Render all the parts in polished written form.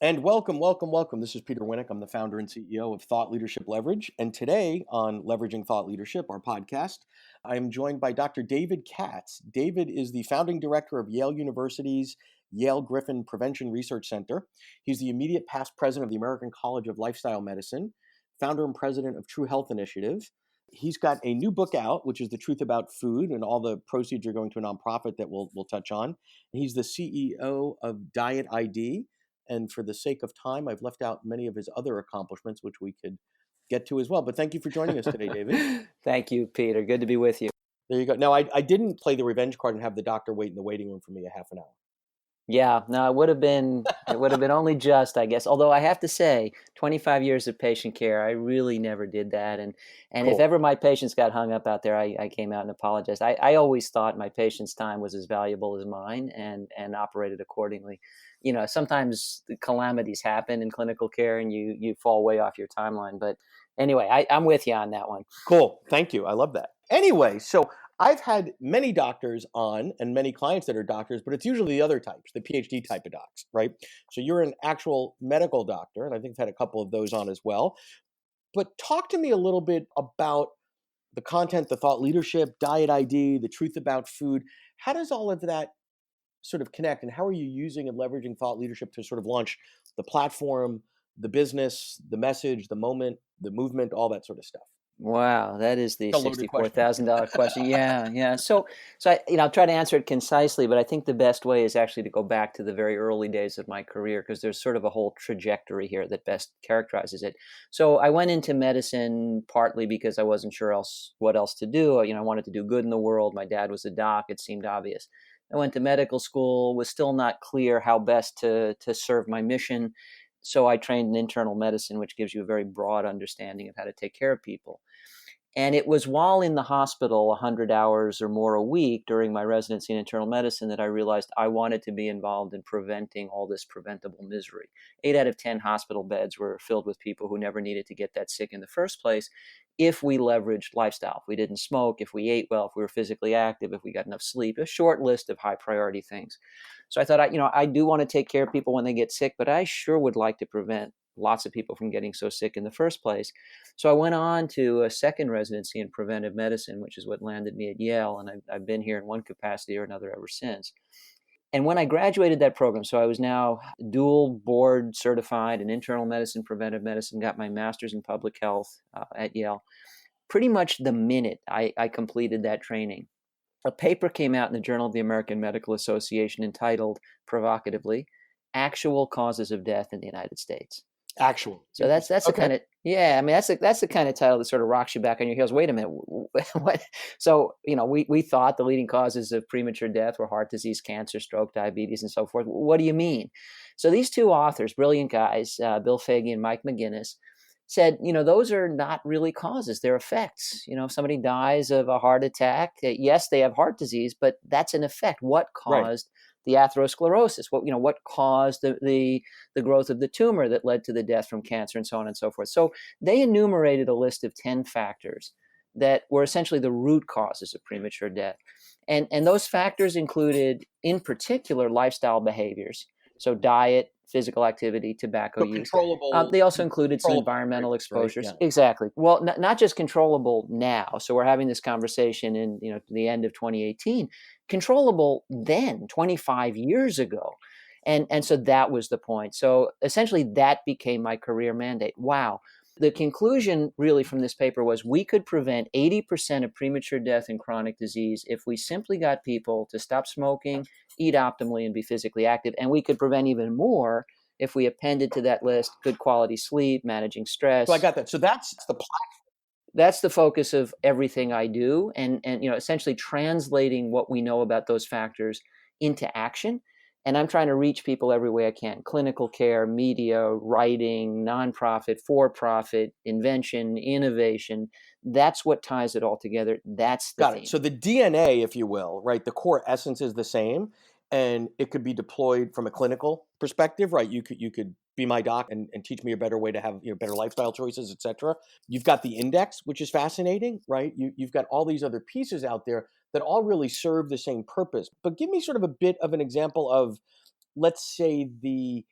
And welcome, welcome, welcome. This is Peter Winick. I'm the founder and CEO of Thought Leadership Leverage. And today on Leveraging Thought Leadership, our podcast, I am joined by Dr. David Katz. David is the founding director of Yale University's Yale Griffin Prevention Research Center. He's the immediate past president of the American College of Lifestyle Medicine, founder and president of True Health Initiative. He's got a new book out, which is The Truth About Food, and all the proceeds are going to a nonprofit that we'll touch on. And he's the CEO of Diet ID. And for the sake of time, I've left out many of his other accomplishments, which we could get to as well. But thank you for joining us today, David. Thank you, Peter. Good to be with you. There you go. Now, I didn't play the revenge card and have the doctor wait in the waiting room for me a half an hour. Yeah, no, it would have been only just, I guess. Although I have to say, 25 years of patient care, I really never did that. And Cool. If ever my patients got hung up out there, I came out and apologized. I always thought my patient's time was as valuable as mine and operated accordingly. You know, sometimes the calamities happen in clinical care and you fall way off your timeline. But anyway, I'm with you on that one. Cool. Thank you. I love that. Anyway, so I've had many doctors on and many clients that are doctors, but it's usually the other types, the PhD type of docs, right? So you're an actual medical doctor, and I think I've had a couple of those on as well. But talk to me a little bit about the content, the thought leadership, diet ID, the truth about food. How does all of that sort of connect, and how are you using and leveraging thought leadership to sort of launch the platform, the business, the message, the moment, the movement, all that sort of stuff? Wow, that is the It's a loaded question. $64,000 question. Yeah. So I'll try to answer it concisely, but I think the best way is actually to go back to the very early days of my career because there's sort of a whole trajectory here that best characterizes it. So I went into medicine partly because I wasn't sure what else to do. I wanted to do good in the world. My dad was a doc. It seemed obvious. I went to medical school, was still not clear how best to serve my mission. So I trained in internal medicine, which gives you a very broad understanding of how to take care of people. And it was while in the hospital 100 hours or more a week during my residency in internal medicine that I realized I wanted to be involved in preventing all this preventable misery. 8 out of 10 hospital beds were filled with people who never needed to get that sick in the first place if we leveraged lifestyle. If we didn't smoke, if we ate well, if we were physically active, if we got enough sleep, a short list of high priority things. So I thought, I do want to take care of people when they get sick, but I sure would like to prevent lots of people from getting so sick in the first place. So I went on to a second residency in preventive medicine, which is what landed me at Yale. And I've been here in one capacity or another ever since. And when I graduated that program, so I was now dual board certified in internal medicine, preventive medicine, got my master's in public health at Yale. Pretty much the minute I completed that training, a paper came out in the Journal of the American Medical Association entitled, provocatively, Actual Causes of Death in the United States. Actual. So that's the kind of that's the kind of title that sort of rocks you back on your heels. Wait a minute, what? So we thought the leading causes of premature death were heart disease, cancer, stroke, diabetes, and so forth. What do you mean? So these two authors, brilliant guys, Bill Faggy and Mike McGinnis, said those are not really causes; they're effects. If somebody dies of a heart attack, yes, they have heart disease, but that's an effect. What caused the atherosclerosis? What caused the growth of the tumor that led to the death from cancer, and so on and so forth. So they enumerated a list of 10 factors that were essentially the root causes of premature death. And those factors included, in particular, lifestyle behaviors. So diet, physical activity, tobacco use. Controllable. They also included some environmental exposures. Right? Yeah. Exactly. Well, not just controllable now. So we're having this conversation in the end of 2018. Controllable then, 25 years ago. And so that was the point. So essentially that became my career mandate. Wow. The conclusion really from this paper was we could prevent 80% of premature death and chronic disease if we simply got people to stop smoking, eat optimally, and be physically active. And we could prevent even more if we appended to that list good quality sleep, managing stress. So I got that. So that's the That's the focus of everything I do, and essentially translating what we know about those factors into action. And I'm trying to reach people every way I can: clinical care, media, writing, nonprofit, for-profit, invention, innovation. That's what ties it all together. That's the theme. So the DNA, if you will, right? The core essence is the same, and it could be deployed from a clinical perspective, right? You could be my doc and teach me a better way to have better lifestyle choices, et cetera. You've got the index, which is fascinating, right? You've got all these other pieces out there that all really serve the same purpose. But give me sort of a bit of an example of, let's say, the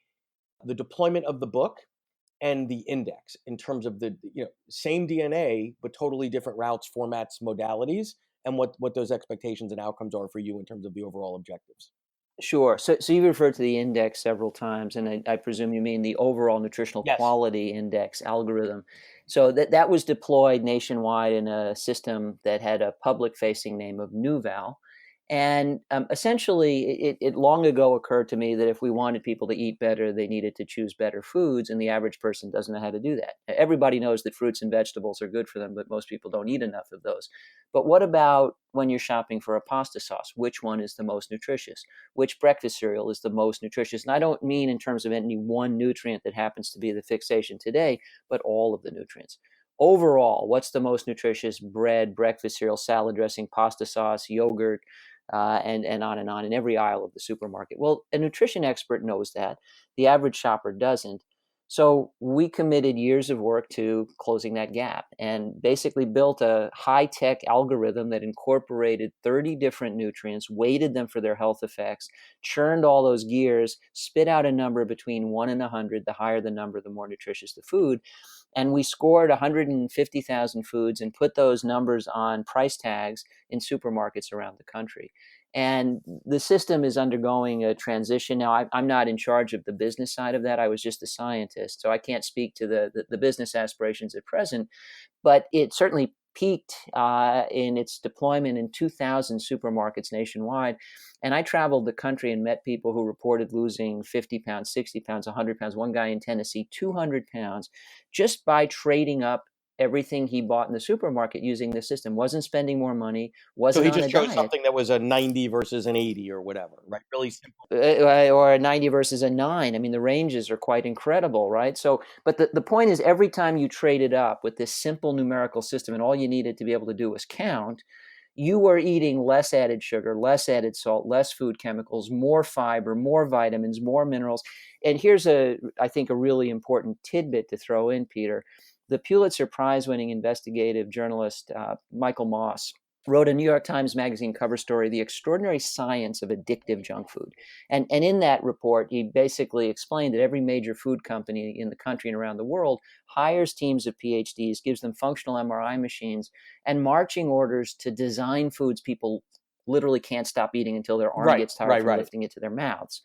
the deployment of the book and the index in terms of the same DNA but totally different routes, formats, modalities, and what those expectations and outcomes are for you in terms of the overall objectives. Sure. So you referred to the index several times, and I presume you mean the overall nutritional Yes. quality index algorithm. So that was deployed nationwide in a system that had a public-facing name of NuVal. And essentially, it long ago occurred to me that if we wanted people to eat better, they needed to choose better foods, and the average person doesn't know how to do that. Everybody knows that fruits and vegetables are good for them, but most people don't eat enough of those. But what about when you're shopping for a pasta sauce? Which one is the most nutritious? Which breakfast cereal is the most nutritious? And I don't mean in terms of any one nutrient that happens to be the fixation today, but all of the nutrients. Overall, what's the most nutritious bread, breakfast cereal, salad dressing, pasta sauce, yogurt, and on in every aisle of the supermarket? Well, a nutrition expert knows that. The average shopper doesn't. So we committed years of work to closing that gap and basically built a high-tech algorithm that incorporated 30 different nutrients, weighted them for their health effects, churned all those gears, spit out a number between 1 and 100. The higher the number, the more nutritious the food. And we scored 150,000 foods and put those numbers on price tags in supermarkets around the country. And the system is undergoing a transition. Now, I'm not in charge of the business side of that. I was just a scientist, so I can't speak to the business aspirations at present. But it certainly peaked in its deployment in 2,000 supermarkets nationwide. And I traveled the country and met people who reported losing 50 pounds, 60 pounds, 100 pounds. One guy in Tennessee, 200 pounds, just by trading up everything he bought in the supermarket using the system. Wasn't spending more money, So wasn't he on just a chose diet. something that was a 90 versus an 80 or whatever, right? Really simple. Or a 90 versus a 9. I mean, the ranges are quite incredible, right? So, but the point is, every time you traded up with this simple numerical system and all you needed to be able to do was count, you were eating less added sugar, less added salt, less food chemicals, more fiber, more vitamins, more minerals. And here's I think, a really important tidbit to throw in, Peter. The Pulitzer Prize-winning investigative journalist Michael Moss wrote a New York Times Magazine cover story, The Extraordinary Science of Addictive Junk Food. And in that report, he basically explained that every major food company in the country and around the world hires teams of PhDs, gives them functional MRI machines, and marching orders to design foods people literally can't stop eating until their arm Right, gets tired right, from right. lifting it to their mouths.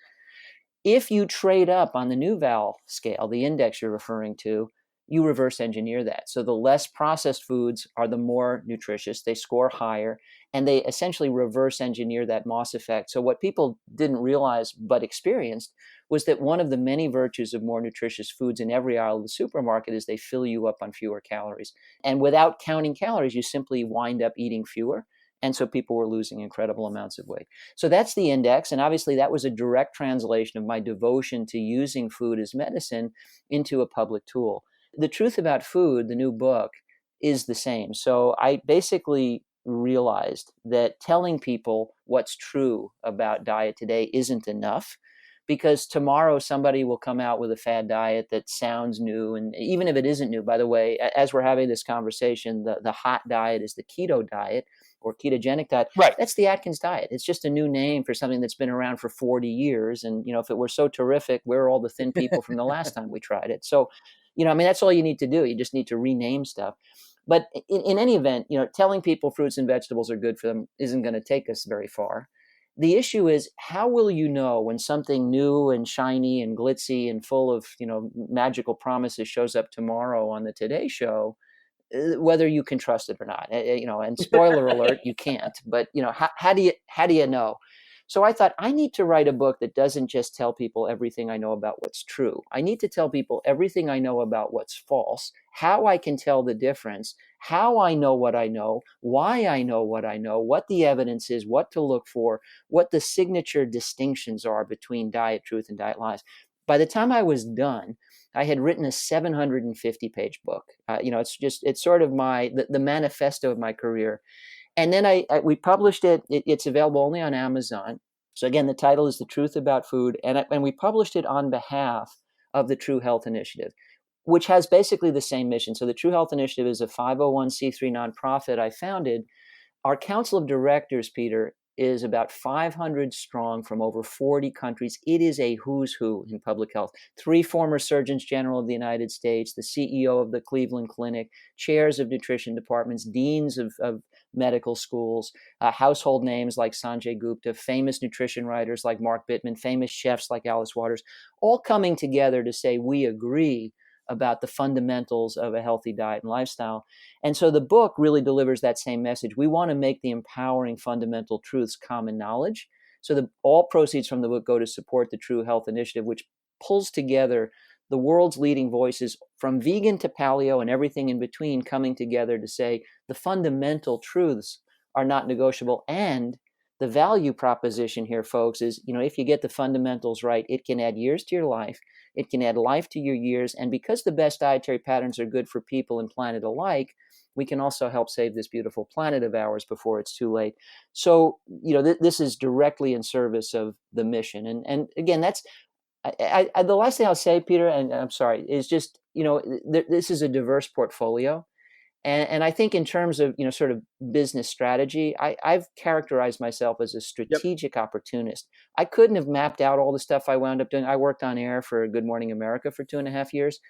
If you trade up on the NuVal scale, the index you're referring to, you reverse engineer that. So the less processed foods are the more nutritious, they score higher, and they essentially reverse engineer that Moss effect. So what people didn't realize but experienced was that one of the many virtues of more nutritious foods in every aisle of the supermarket is they fill you up on fewer calories. And without counting calories, you simply wind up eating fewer. And so people were losing incredible amounts of weight. So that's the index. And obviously, that was a direct translation of my devotion to using food as medicine into a public tool. The Truth About Food, the new book, is the same. So I basically realized that telling people what's true about diet today isn't enough, because tomorrow somebody will come out with a fad diet that sounds new. And even if it isn't new, by the way, as we're having this conversation, the hot diet is the keto diet or ketogenic diet. Right. That's the Atkins diet. It's just a new name for something that's been around for 40 years. And, if it were so terrific, where are all the thin people from the last time we tried it? So, I mean, that's all you need to do. You just need to rename stuff. But in any event, telling people fruits and vegetables are good for them isn't going to take us very far. The issue is, how will you know when something new and shiny and glitzy and full of, magical promises shows up tomorrow on the Today Show, whether you can trust it or not? And spoiler alert, you can't. But how do you know? So I thought, I need to write a book that doesn't just tell people everything I know about what's true. I need to tell people everything I know about what's false, how I can tell the difference, how I know what I know, why I know what I know, what the evidence is, what to look for, what the signature distinctions are between diet truth and diet lies. By the time I was done, I had written a 750-page book. It's sort of the manifesto of my career. And then we published it. It's available only on Amazon. So again, the title is The Truth About Food. And we published it on behalf of the True Health Initiative, which has basically the same mission. So the True Health Initiative is a 501c3 nonprofit I founded. Our council of directors, Peter, is about 500 strong from over 40 countries. It is a who's who in public health. 3 former surgeons general of the United States, the CEO of the Cleveland Clinic, chairs of nutrition departments, deans of medical schools, household names like Sanjay Gupta, famous nutrition writers like Mark Bittman, famous chefs like Alice Waters, all coming together to say we agree about the fundamentals of a healthy diet and lifestyle. And so the book really delivers that same message. We want to make the empowering fundamental truths common knowledge. So all proceeds from the book go to support the True Health Initiative, which pulls together the world's leading voices from vegan to paleo and everything in between, coming together to say the fundamental truths are not negotiable. And the value proposition here, folks, is, if you get the fundamentals right, it can add years to your life. It can add life to your years. And because the best dietary patterns are good for people and planet alike, we can also help save this beautiful planet of ours before it's too late. So, this is directly in service of the mission. And again, that's the last thing I'll say, Peter, and I'm sorry, is just, this is a diverse portfolio. And I think in terms of, sort of business strategy, I've characterized myself as a strategic opportunist. I couldn't have mapped out all the stuff I wound up doing. I worked on air for Good Morning America for 2.5 years.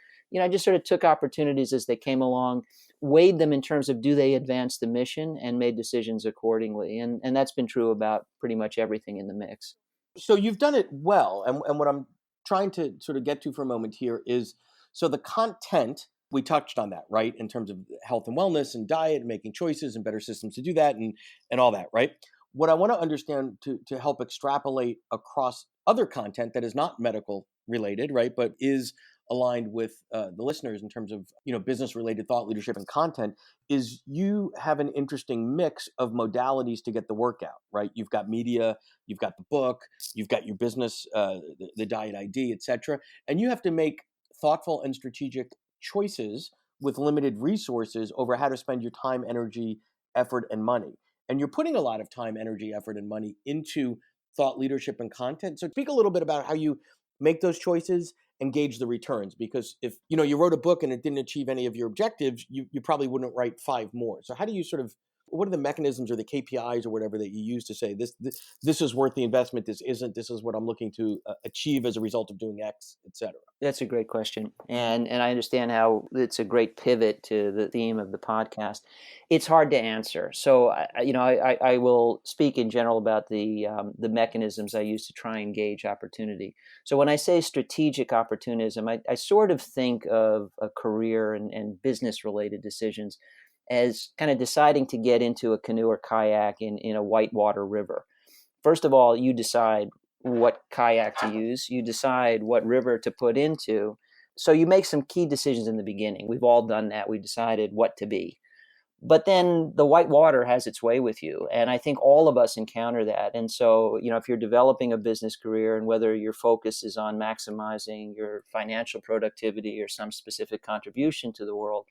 I just sort of took opportunities as they came along, weighed them in terms of do they advance the mission, and made decisions accordingly. And that's been true about pretty much everything in the mix. So you've done it well. And what I'm trying to sort of get to for a moment here is, so the content, we touched on that, right? In terms of health and wellness and diet and making choices and better systems to do that and all that, right? What I want to understand to help extrapolate across other content that is not medical related, right? But is aligned with the listeners in terms of, business related thought leadership and content, is you have an interesting mix of modalities to get the work out, right? You've got media, you've got the book, you've got your business, the diet ID, et cetera. And you have to make thoughtful and strategic choices with limited resources over how to spend your time, energy, effort, and money. And you're putting a lot of time, energy, effort, and money into thought leadership and content. So speak a little bit about how you make those choices and gauge the returns. Because if you wrote a book and it didn't achieve any of your objectives, you probably wouldn't write 5 more. So how do you what are the mechanisms or the KPIs or whatever that you use to say this is worth the investment, this isn't, this is what I'm looking to achieve as a result of doing X, et cetera? That's a great question. And I understand how it's a great pivot to the theme of the podcast. It's hard to answer. So, I will speak in general about the mechanisms I use to try and gauge opportunity. So when I say strategic opportunism, I sort of think of a career and business related decisions as kind of deciding to get into a canoe or kayak in a whitewater river. First of all, you decide what kayak to use. You decide what river to put into. So you make some key decisions in the beginning. We've all done that. We decided what to be. But then the white water has its way with you. And I think all of us encounter that. And so, if you're developing a business career, and whether your focus is on maximizing your financial productivity or some specific contribution to the world,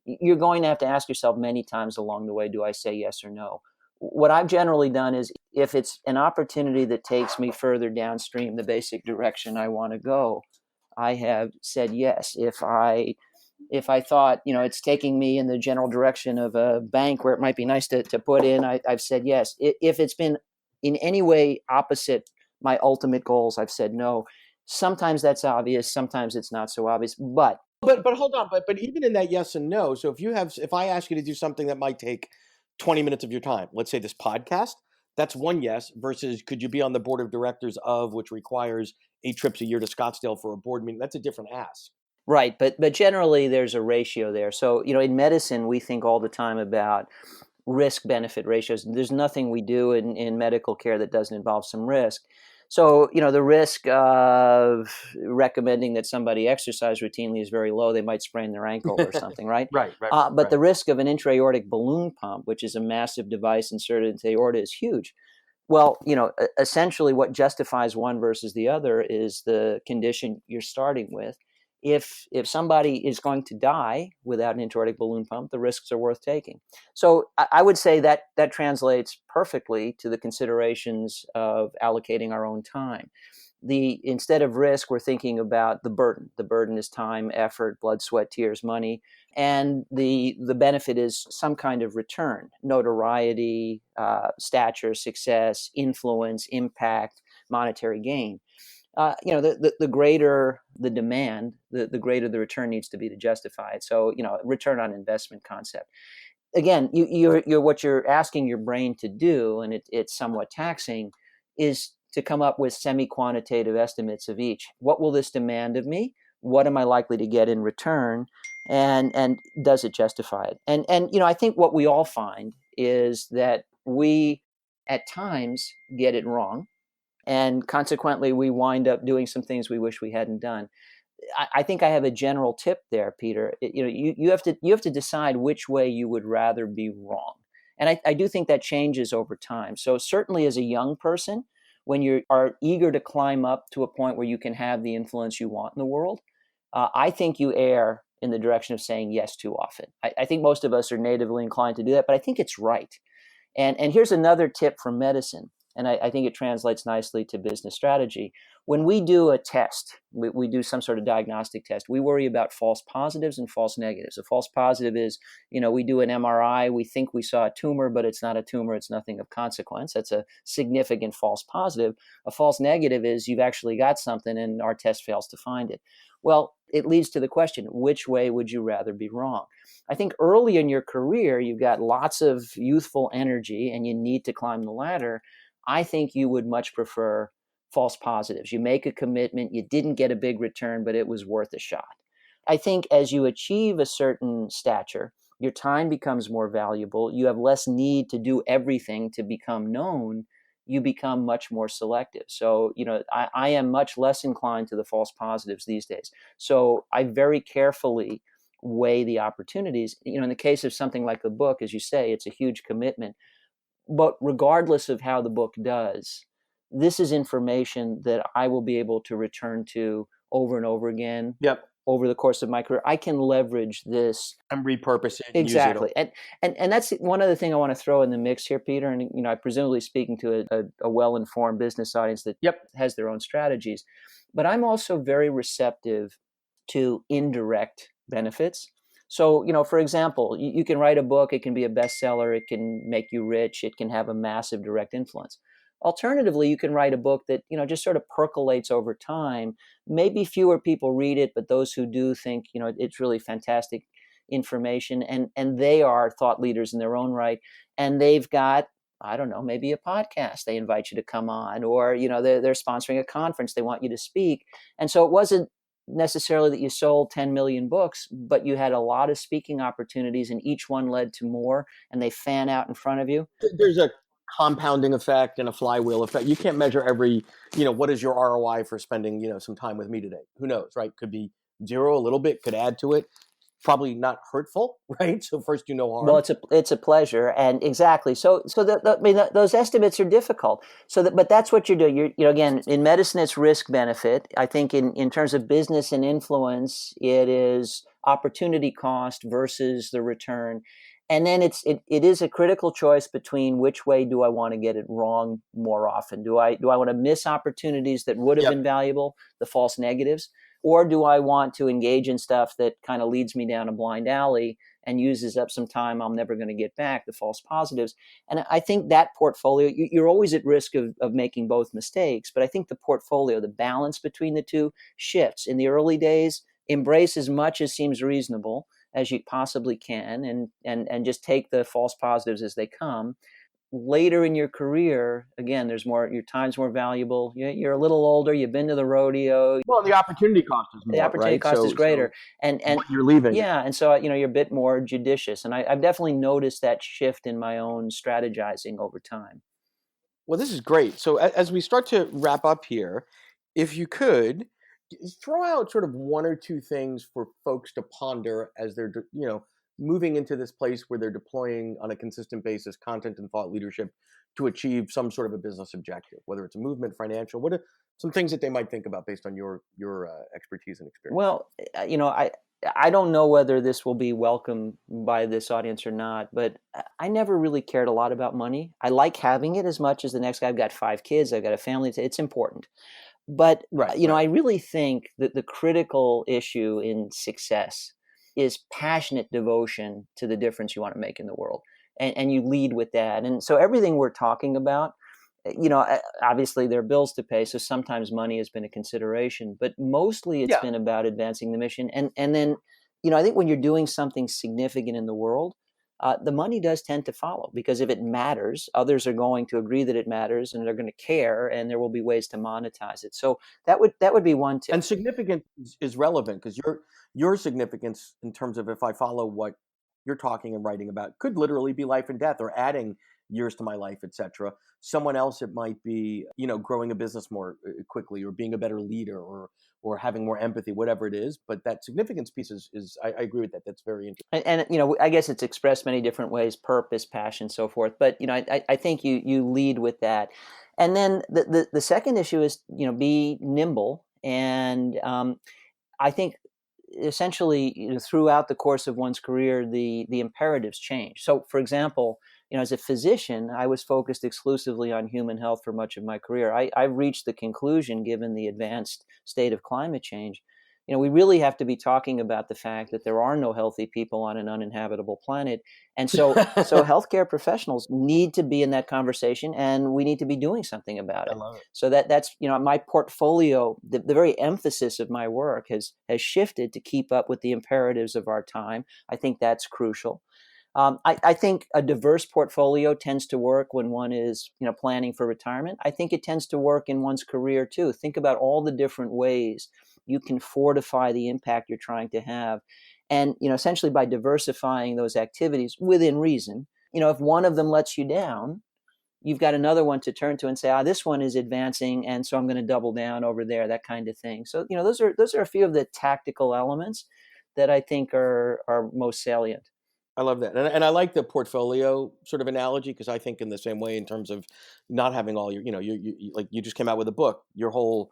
you're going to have to ask yourself many times along the way, do I say yes or no? What I've generally done is, if it's an opportunity that takes me further downstream, the basic direction I want to go, I have said yes. If I thought, it's taking me in the general direction of a bank where it might be nice to put in, I've said yes. If it's been in any way opposite my ultimate goals, I've said no. Sometimes that's obvious. Sometimes it's not so obvious. But hold on. But even in that yes and no, so if I ask you to do something that might take 20 minutes of your time, let's say this podcast, that's one yes, versus could you be on the board of directors of, which requires 8 trips a year to Scottsdale for a board meeting? That's a different ask. Right. But generally there's a ratio there. So, in medicine, we think all the time about risk benefit ratios. There's nothing we do in medical care that doesn't involve some risk. So, the risk of recommending that somebody exercise routinely is very low. They might sprain their ankle or something, right? Right. But the risk of an intra-aortic balloon pump, which is a massive device inserted into the aorta, is huge. Well, essentially what justifies one versus the other is the condition you're starting with. If somebody is going to die without an intra-aortic balloon pump, the risks are worth taking. So I would say that translates perfectly to the considerations of allocating our own time. instead of risk, we're thinking about the burden. The burden is time, effort, blood, sweat, tears, money, and the benefit is some kind of return, notoriety, stature, success, influence, impact, monetary gain. The greater the demand, the greater the return needs to be to justify it. So, return on investment concept. Again, you're what you're asking your brain to do, and it's somewhat taxing, is to come up with semi-quantitative estimates of each. What will this demand of me? What am I likely to get in return? And does it justify it? And I think what we all find is that we at times get it wrong, and consequently we wind up doing some things we wish we hadn't done. I think I have a general tip there, Peter. You have to decide which way you would rather be wrong, and I do think that changes over time. So certainly as a young person, when you are eager to climb up to a point where you can have the influence you want in the world, I think you err in the direction of saying yes too often. I think most of us are natively inclined to do that, but I think it's right. And here's another tip from medicine, and I think it translates nicely to business strategy. When we do a test, we do some sort of diagnostic test, we worry about false positives and false negatives. A false positive is, we do an MRI, we think we saw a tumor, but it's not a tumor, it's nothing of consequence. That's a significant false positive. A false negative is you've actually got something and our test fails to find it. Well, it leads to the question, which way would you rather be wrong? I think early in your career, you've got lots of youthful energy and you need to climb the ladder. I think you would much prefer false positives. You make a commitment, you didn't get a big return, but it was worth a shot. I think as you achieve a certain stature, your time becomes more valuable. You have less need to do everything to become known. You become much more selective. So, I am much less inclined to the false positives these days. So I very carefully weigh the opportunities. In the case of something like a book, as you say, it's a huge commitment. But regardless of how the book does, this is information that I will be able to return to over and over again. Yep. Over the course of my career. I can leverage this and repurpose it. Exactly. And that's one other thing I want to throw in the mix here, Peter. And, I'm presumably speaking to a well-informed business audience that has their own strategies. But I'm also very receptive to indirect benefits. So, for example, you can write a book, it can be a bestseller, it can make you rich, it can have a massive direct influence. Alternatively, you can write a book that, just sort of percolates over time. Maybe fewer people read it, but those who do think, it's really fantastic information, and they are thought leaders in their own right. And they've got, I don't know, maybe a podcast they invite you to come on, or, they're sponsoring a conference, they want you to speak. And so it wasn't necessarily that you sold 10 million books, but you had a lot of speaking opportunities and each one led to more, and they fan out in front of you. There's a compounding effect and a flywheel effect. You can't measure every, what is your ROI for spending, some time with me today? Who knows, right? Could be zero, a little bit, could add to it. Probably not hurtful, right? So first, no harm. Well, it's a pleasure, and exactly. So those estimates are difficult. But that's what you're doing. Again, in medicine, it's risk benefit. I think in terms of business and influence, it is opportunity cost versus the return, and then it is a critical choice between which way do I want to get it wrong more often. Do I want to miss opportunities that would have been valuable, the false negatives? Or do I want to engage in stuff that kind of leads me down a blind alley and uses up some time I'm never going to get back, the false positives? And I think that portfolio, you're always at risk of making both mistakes, but I think the portfolio, the balance between the two shifts. In the early days, embrace as much as seems reasonable as you possibly can and just take the false positives as they come. Later in your career, again, your time's more valuable. You're a little older. You've been to the rodeo. Well, the opportunity cost is more. The opportunity cost is greater, and what you're leaving. Yeah, and so you're a bit more judicious, and I've definitely noticed that shift in my own strategizing over time. Well, this is great. So as we start to wrap up here, if you could throw out sort of one or two things for folks to ponder as they're moving into this place where they're deploying on a consistent basis content and thought leadership to achieve some sort of a business objective, whether it's a movement, financial. What are some things that they might think about based on your expertise and experience? Well, I don't know whether this will be welcome by this audience or not, but I never really cared a lot about money. I like having it as much as the next guy. I've got 5 kids. I've got a family. It's important. But, Right, I right. really think that the critical issue in success is passionate devotion to the difference you want to make in the world. And you lead with that. And so everything we're talking about, obviously there are bills to pay. So sometimes money has been a consideration, but mostly it's Yeah. been about advancing the mission. And then, I think when you're doing something significant in the world, the money does tend to follow, because if it matters, others are going to agree that it matters, and they're going to care, and there will be ways to monetize it. So that would be one tip. And significance is relevant because your significance in terms of, if I follow what you're talking and writing about, could literally be life and death, or adding years to my life, etc. Someone else, it might be, growing a business more quickly, or being a better leader, or having more empathy, whatever it is. But that significance piece is I agree with that. That's very interesting. And I guess it's expressed many different ways: purpose, passion, so forth. But I think you lead with that. And then the second issue is, be nimble. And I think essentially, throughout the course of one's career, the imperatives change. So, for example, as a physician, I was focused exclusively on human health for much of my career. I reached the conclusion, given the advanced state of climate change, we really have to be talking about the fact that there are no healthy people on an uninhabitable planet. And so healthcare professionals need to be in that conversation, and we need to be doing something about I it. love it. So that's my portfolio, the very emphasis of my work has shifted to keep up with the imperatives of our time. I think that's crucial. I think a diverse portfolio tends to work when one is, planning for retirement. I think it tends to work in one's career too. Think about all the different ways you can fortify the impact you're trying to have. And, essentially by diversifying those activities within reason, if one of them lets you down, you've got another one to turn to and say, this one is advancing, and so I'm going to double down over there, that kind of thing. So, those are a few of the tactical elements that I think are most salient. I love that, and I like the portfolio sort of analogy, because I think in the same way, in terms of not having all your, like, you just came out with a book. Your whole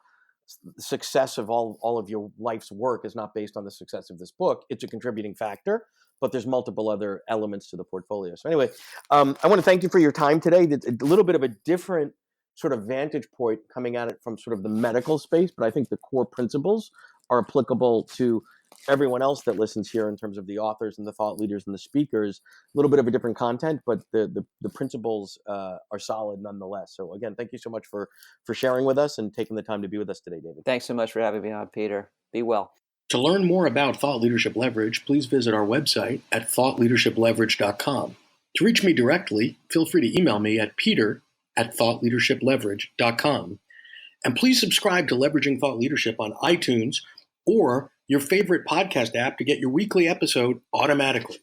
success of all of your life's work is not based on the success of this book. It's a contributing factor, but there's multiple other elements to the portfolio. So anyway, I want to thank you for your time today. It's a little bit of a different sort of vantage point, coming at it from sort of the medical space, but I think the core principles are applicable to everyone else that listens here, in terms of the authors and the thought leaders and the speakers. A little bit of a different content, but the principles are solid nonetheless. So again, thank you so much for sharing with us and taking the time to be with us today, David. Thanks so much for having me on, Peter. Be well. To learn more about Thought Leadership Leverage, please visit our website at thoughtleadershipleverage.com. To reach me directly, feel free to email me at peter@thoughtleadershipleverage.com. And please subscribe to Leveraging Thought Leadership on iTunes or your favorite podcast app to get your weekly episode automatically.